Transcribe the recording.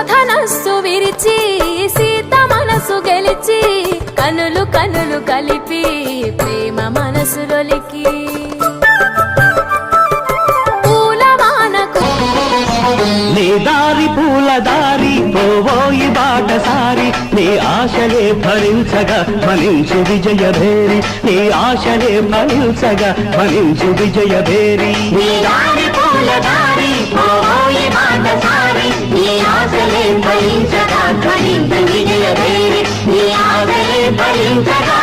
ధనస్సు విరిచి సీత మనసు గెలిచి కనులు కనులు కలిపి ప్రేమ మనసులొలికి నీ దారి పూల దారి పోవోయి బాటసారి నీ ఆశలే భరించగా ఫలించు విజయభేరి నీ ఆశలే భరించగా ఫలించు విజయభేరి నీ దారి పూల దారి పోవోయి బాటసారి నీ ఆశలే ఫలించగా ఫలించు విజయభేరి నీ ఆశలే ఫలించగా